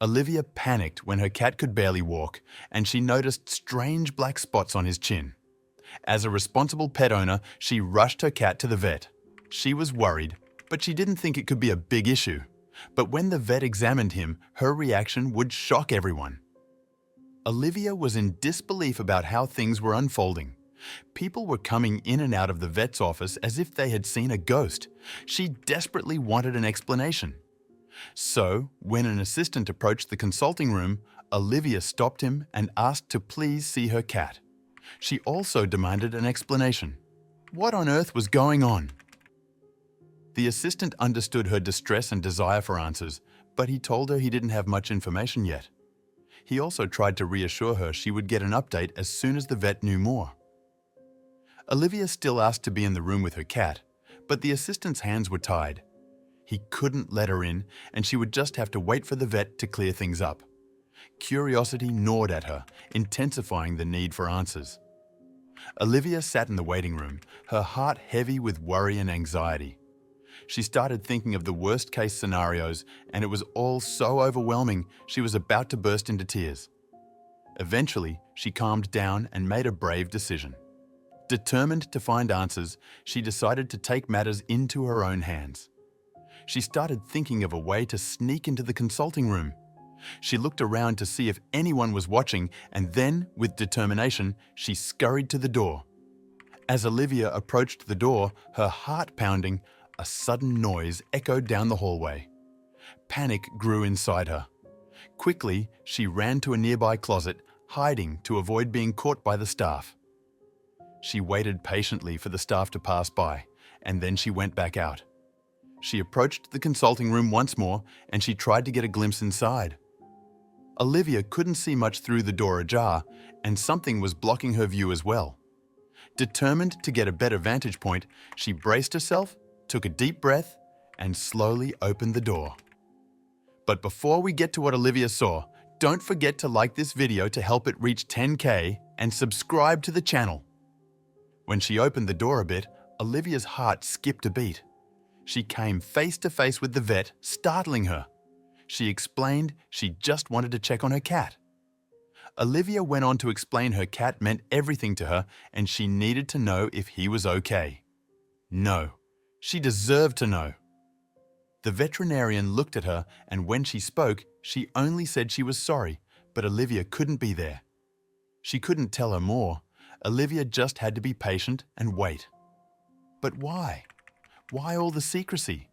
Olivia panicked when her cat could barely walk, and she noticed strange black spots on his chin. As a responsible pet owner, she rushed her cat to the vet. She was worried, but she didn't think it could be a big issue. But when the vet examined him, her reaction would shock everyone. Olivia was in disbelief about how things were unfolding. People were coming in and out of the vet's office as if they had seen a ghost. She desperately wanted an explanation. So, when an assistant approached the consulting room, Olivia stopped him and asked to please see her cat. She also demanded an explanation. What on earth was going on? The assistant understood her distress and desire for answers, but he told her he didn't have much information yet. He also tried to reassure her she would get an update as soon as the vet knew more. Olivia still asked to be in the room with her cat, but the assistant's hands were tied. He couldn't let her in, and she would just have to wait for the vet to clear things up. Curiosity gnawed at her, intensifying the need for answers. Olivia sat in the waiting room, her heart heavy with worry and anxiety. She started thinking of the worst-case scenarios, and it was all so overwhelming she was about to burst into tears. Eventually, she calmed down and made a brave decision. Determined to find answers, she decided to take matters into her own hands. She started thinking of a way to sneak into the consulting room. She looked around to see if anyone was watching, and then, with determination, she scurried to the door. As Olivia approached the door, her heart pounding, a sudden noise echoed down the hallway. Panic grew inside her. Quickly, she ran to a nearby closet, hiding to avoid being caught by the staff. She waited patiently for the staff to pass by, and then she went back out. She approached the consulting room once more, and she tried to get a glimpse inside. Olivia couldn't see much through the door ajar, and something was blocking her view as well. Determined to get a better vantage point, she braced herself, took a deep breath, and slowly opened the door. But before we get to what Olivia saw, don't forget to like this video to help it reach 10K and subscribe to the channel. When she opened the door a bit, Olivia's heart skipped a beat. She came face to face with the vet, startling her. She explained she just wanted to check on her cat. Olivia went on to explain her cat meant everything to her and she needed to know if he was okay. No, she deserved to know. The veterinarian looked at her, and when she spoke, she only said she was sorry, but Olivia couldn't be there. She couldn't tell her more. Olivia just had to be patient and wait. But why? Why all the secrecy?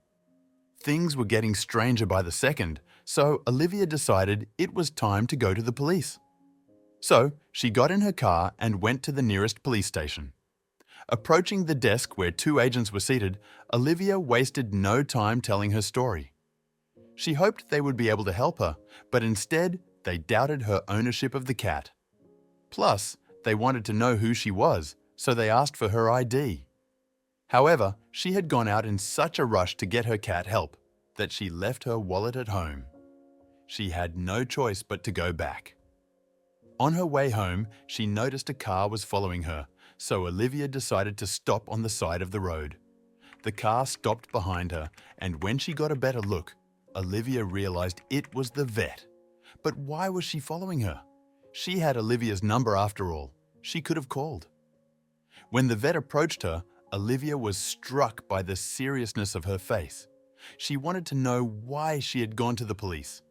Things were getting stranger by the second, so Olivia decided it was time to go to the police. So she got in her car and went to the nearest police station. Approaching the desk where two agents were seated, Olivia wasted no time telling her story. She hoped they would be able to help her, but instead they doubted her ownership of the cat. Plus, they wanted to know who she was, so they asked for her ID. However, she had gone out in such a rush to get her cat help that she left her wallet at home. She had no choice but to go back. On her way home, she noticed a car was following her, so Olivia decided to stop on the side of the road. The car stopped behind her, and when she got a better look, Olivia realized it was the vet. But why was she following her? She had Olivia's number after all. She could have called. When the vet approached her, Olivia was struck by the seriousness of her face. She wanted to know why she had gone to the police.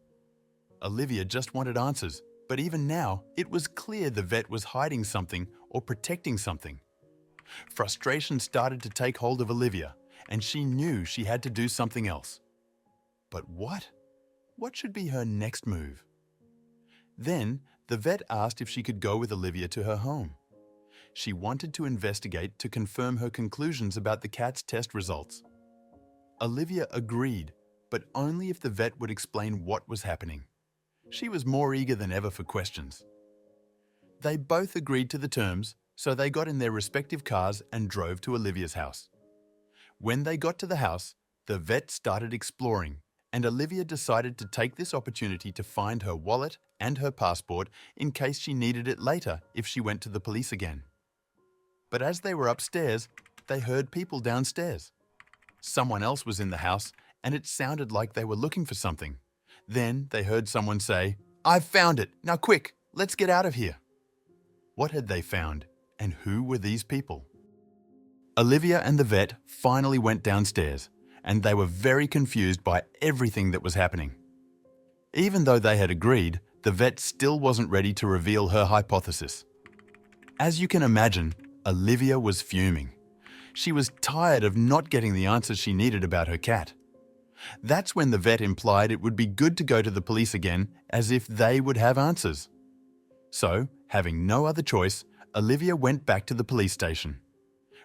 Olivia just wanted answers, but even now, it was clear the vet was hiding something or protecting something. Frustration started to take hold of Olivia, and she knew she had to do something else. But what? What should be her next move? Then, the vet asked if she could go with Olivia to her home. She wanted to investigate to confirm her conclusions about the cat's test results. Olivia agreed, but only if the vet would explain what was happening. She was more eager than ever for questions. They both agreed to the terms, so they got in their respective cars and drove to Olivia's house. When they got to the house, the vet started exploring, and Olivia decided to take this opportunity to find her wallet and her passport in case she needed it later if she went to the police again. But as they were upstairs, they heard people downstairs. Someone else was in the house, and it sounded like they were looking for something. Then they heard someone say, "I've found it! Now quick, let's get out of here!" What had they found, and who were these people? Olivia and the vet finally went downstairs, and they were very confused by everything that was happening. Even though they had agreed, the vet still wasn't ready to reveal her hypothesis. As you can imagine, Olivia was fuming. She was tired of not getting the answers she needed about her cat. That's when the vet implied it would be good to go to the police again, as if they would have answers. So, having no other choice, Olivia went back to the police station.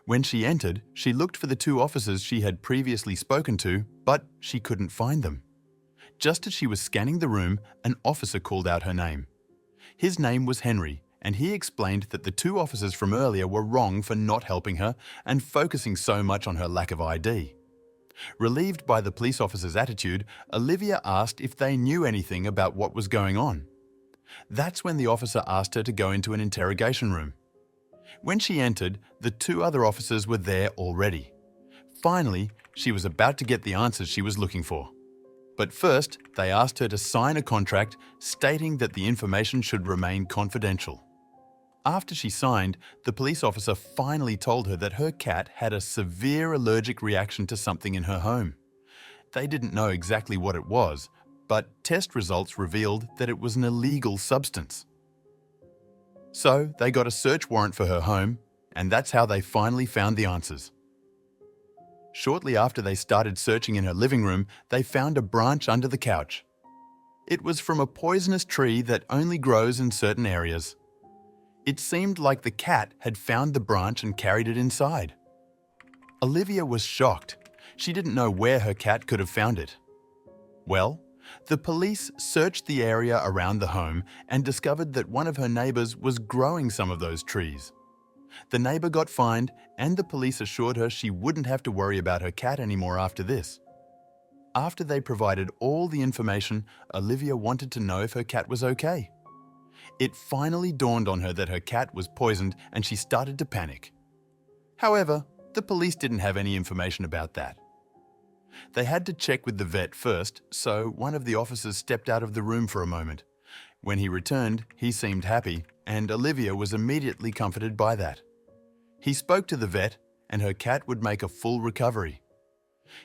When she entered, she looked for the two officers she had previously spoken to, but she couldn't find them. Just as she was scanning the room, an officer called out her name. His name was Henry, and he explained that the two officers from earlier were wrong for not helping her and focusing so much on her lack of ID. Relieved by the police officer's attitude, Olivia asked if they knew anything about what was going on. That's when the officer asked her to go into an interrogation room. When she entered, the two other officers were there already. Finally, she was about to get the answers she was looking for. But first, they asked her to sign a contract stating that the information should remain confidential. After she signed, the police officer finally told her that her cat had a severe allergic reaction to something in her home. They didn't know exactly what it was, but test results revealed that it was an illegal substance. So they got a search warrant for her home, and that's how they finally found the answers. Shortly after they started searching in her living room, they found a branch under the couch. It was from a poisonous tree that only grows in certain areas. It seemed like the cat had found the branch and carried it inside. Olivia was shocked. She didn't know where her cat could have found it. Well, the police searched the area around the home and discovered that one of her neighbors was growing some of those trees. The neighbor got fined, and the police assured her she wouldn't have to worry about her cat anymore after this. After they provided all the information, Olivia wanted to know if her cat was okay. It finally dawned on her that her cat was poisoned, and she started to panic. However, the police didn't have any information about that. They had to check with the vet first, so one of the officers stepped out of the room for a moment. When he returned, he seemed happy, and Olivia was immediately comforted by that. He spoke to the vet, and her cat would make a full recovery.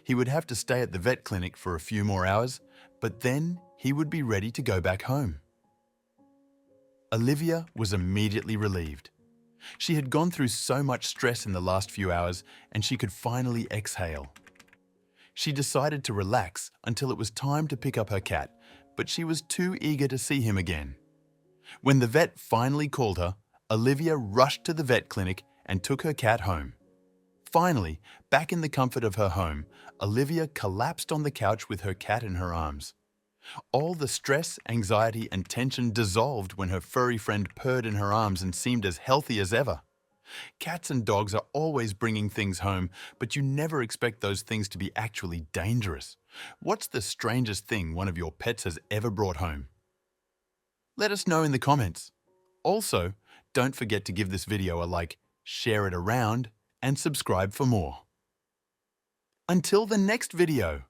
He would have to stay at the vet clinic for a few more hours, but then he would be ready to go back home. Olivia was immediately relieved. She had gone through so much stress in the last few hours, and she could finally exhale. She decided to relax until it was time to pick up her cat, but she was too eager to see him again. When the vet finally called her, Olivia rushed to the vet clinic and took her cat home. Finally, back in the comfort of her home, Olivia collapsed on the couch with her cat in her arms. All the stress, anxiety, and tension dissolved when her furry friend purred in her arms and seemed as healthy as ever. Cats and dogs are always bringing things home, but you never expect those things to be actually dangerous. What's the strangest thing one of your pets has ever brought home? Let us know in the comments. Also, don't forget to give this video a like, share it around, and subscribe for more. Until the next video.